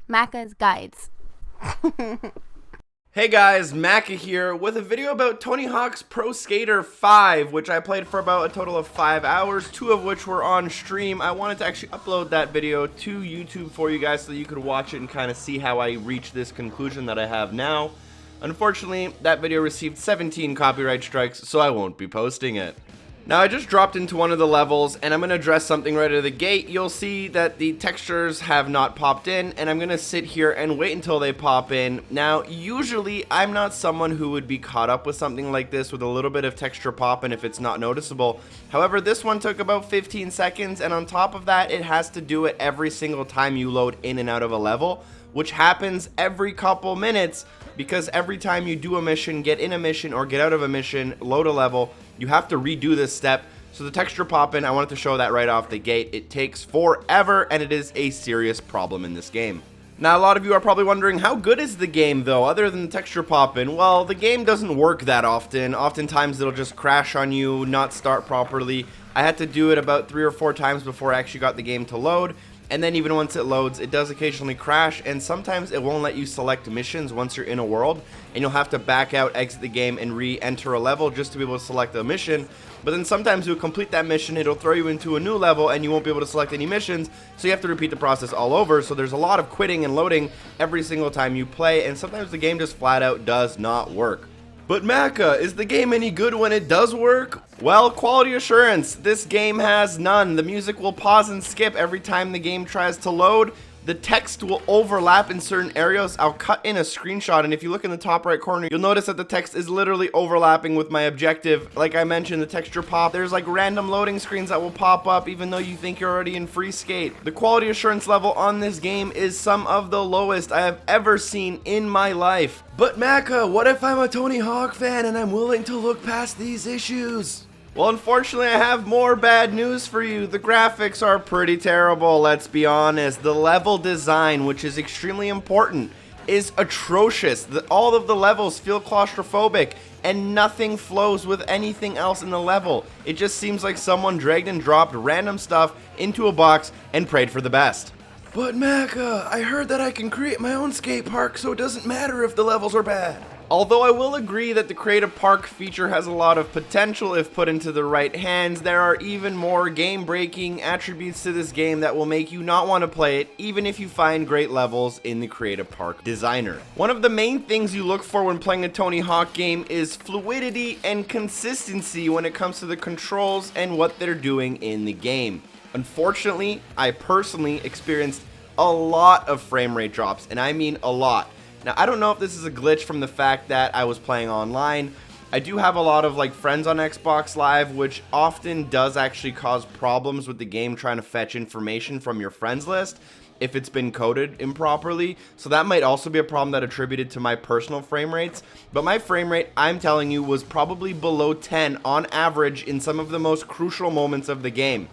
Macca's Guides. Hey guys, Macca here with a video about Tony Hawk's Pro Skater 5, which I played for about a total of 5 hours, 2 of which were on stream. I wanted to actually upload that video to YouTube for you guys so that you could watch it and kind of see how I reached this conclusion that I have now. Unfortunately, that video received 17 copyright strikes, so I won't be posting it. Now, I just dropped into one of the levels, and I'm going to address something right out of the gate. You'll see that the textures have not popped in, and I'm going to sit here and wait until they pop in. Now, usually, I'm not someone who would be caught up with something like this with a little bit of texture pop, and if it's not noticeable. However, this one took about 15 seconds, and on top of that, it has to do it every single time you load in and out of a level, which happens every couple minutes, because every time you do a mission, get in a mission, or get out of a mission, load a level, you have to redo this step. So the texture pop-in, I wanted to show that right off the gate. It takes forever, and it is a serious problem in this game. Now, a lot of you are probably wondering, how good is the game, though, other than the texture pop-in? Well, the game doesn't work that often. Oftentimes, it'll just crash on you, not start properly. I had to do it about 3 or 4 times before I actually got the game to load. And then even once it loads, it does occasionally crash, and sometimes it won't let you select missions once you're in a world, and you'll have to back out, exit the game, and re-enter a level just to be able to select a mission. But then sometimes you'll complete that mission, it'll throw you into a new level, and you won't be able to select any missions, so you have to repeat the process all over. So there's a lot of quitting and loading every single time you play, and sometimes the game just flat out does not work. But Macca, is the game any good when it does work? Well, quality assurance, this game has none. The music will pause and skip every time the game tries to load. The text will overlap in certain areas. I'll cut in a screenshot, and if you look in the top right corner, you'll notice that the text is literally overlapping with my objective. Like I mentioned, the texture pop, there's like random loading screens that will pop up even though you think you're already in free skate. The quality assurance level on this game is some of the lowest I have ever seen in my life. But Macca, what if I'm a Tony Hawk fan and I'm willing to look past these issues? Well, unfortunately, I have more bad news for you. The graphics are pretty terrible, let's be honest. The level design, which is extremely important, is atrocious. All of the levels feel claustrophobic, and nothing flows with anything else in the level. It just seems like someone dragged and dropped random stuff into a box and prayed for the best. But Macca, I heard that I can create my own skate park, so it doesn't matter if the levels are bad. Although I will agree that the Create a Park feature has a lot of potential if put into the right hands, there are even more game-breaking attributes to this game that will make you not want to play it, even if you find great levels in the Create a Park designer. One of the main things you look for when playing a Tony Hawk game is fluidity and consistency when it comes to the controls and what they're doing in the game. Unfortunately, I personally experienced a lot of frame rate drops, and I mean a lot. Now, I don't know if this is a glitch from the fact that I was playing online. I do have a lot of friends on Xbox Live, which often does actually cause problems with the game trying to fetch information from your friends list if it's been coded improperly. So that might also be a problem that attributed to my personal frame rates. But my frame rate, I'm telling you, was probably below 10 on average in some of the most crucial moments of the game.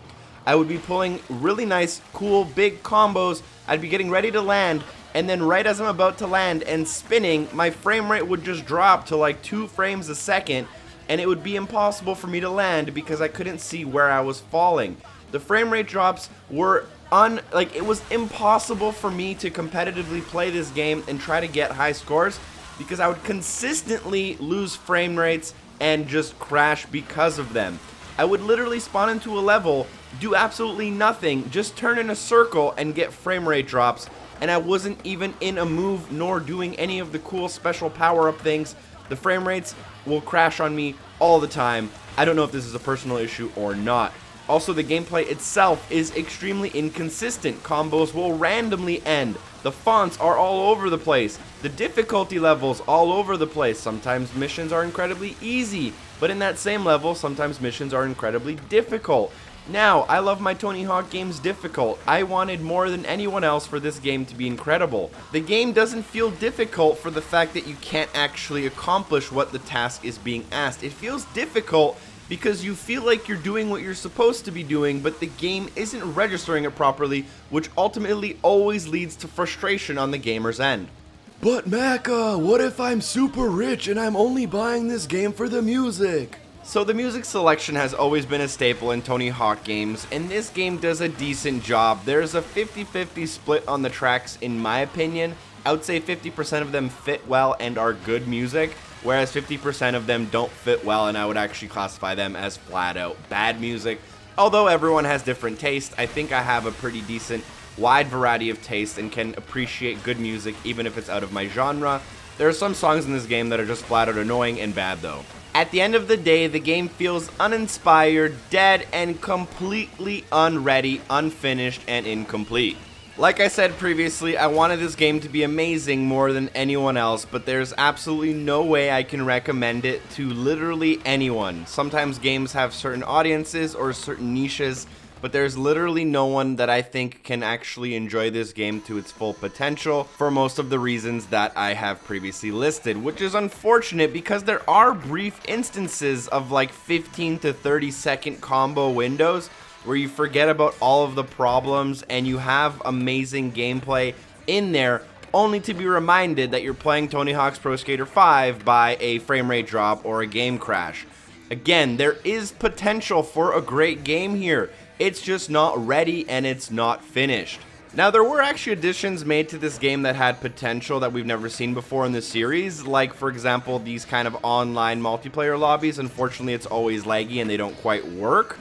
I would be pulling really nice, cool, big combos. I'd be getting ready to land, and then right as I'm about to land and spinning, my frame rate would just drop to 2 frames a second, and it would be impossible for me to land because I couldn't see where I was falling. The frame rate drops were it was impossible for me to competitively play this game and try to get high scores because I would consistently lose frame rates and just crash because of them. I would literally spawn into a level, do absolutely nothing, just turn in a circle and get frame rate drops, and I wasn't even in a move nor doing any of the cool special power-up things. The frame rates will crash on me all the time. I don't know if this is a personal issue or not. Also, the gameplay itself is extremely inconsistent. Combos will randomly end. The fonts are all over the place. The difficulty levels all over the place. Sometimes missions are incredibly easy, but in that same level, sometimes missions are incredibly difficult. Now, I love my Tony Hawk games difficult. I wanted more than anyone else for this game to be incredible. The game doesn't feel difficult for the fact that you can't actually accomplish what the task is being asked. It feels difficult because you feel like you're doing what you're supposed to be doing, but the game isn't registering it properly, which ultimately always leads to frustration on the gamer's end. But Macca, what if I'm super rich and I'm only buying this game for the music? So the music selection has always been a staple in Tony Hawk games, and this game does a decent job. There's a 50-50 split on the tracks in my opinion. I would say 50% of them fit well and are good music, whereas 50% of them don't fit well, and I would actually classify them as flat out bad music. Although everyone has different taste, I think I have a pretty decent wide variety of taste and can appreciate good music even if it's out of my genre. There are some songs in this game that are just flat out annoying and bad though. At the end of the day, the game feels uninspired, dead, and completely unready, unfinished, and incomplete. Like I said previously, I wanted this game to be amazing more than anyone else, but there's absolutely no way I can recommend it to literally anyone. Sometimes games have certain audiences or certain niches, but there's literally no one that I think can actually enjoy this game to its full potential for most of the reasons that I have previously listed, which is unfortunate because there are brief instances of like 15 to 30 second combo windows where you forget about all of the problems and you have amazing gameplay in there, only to be reminded that you're playing Tony Hawk's Pro Skater 5 by a frame rate drop or a game crash. Again, there is potential for a great game here. It's just not ready and it's not finished. Now, there were actually additions made to this game that had potential that we've never seen before in the series, like for example these kind of online multiplayer lobbies. Unfortunately, it's always laggy and they don't quite work.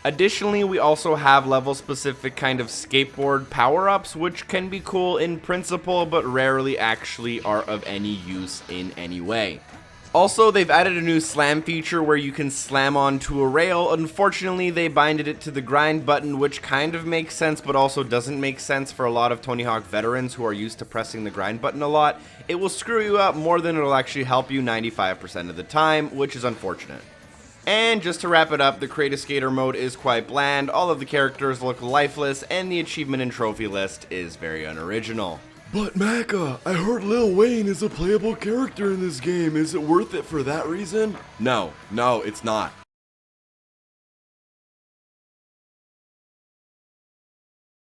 Additionally, we also have level-specific kind of skateboard power-ups, which can be cool in principle, but rarely actually are of any use in any way. Also, they've added a new slam feature where you can slam onto a rail. Unfortunately, they binded it to the grind button, which kind of makes sense, but also doesn't make sense for a lot of Tony Hawk veterans who are used to pressing the grind button a lot. It will screw you up more than it'll actually help you 95% of the time, which is unfortunate. And just to wrap it up, the Create a Skater mode is quite bland, all of the characters look lifeless, and the achievement and trophy list is very unoriginal. But Macca, I heard Lil Wayne is a playable character in this game. Is it worth it for that reason? No, it's not.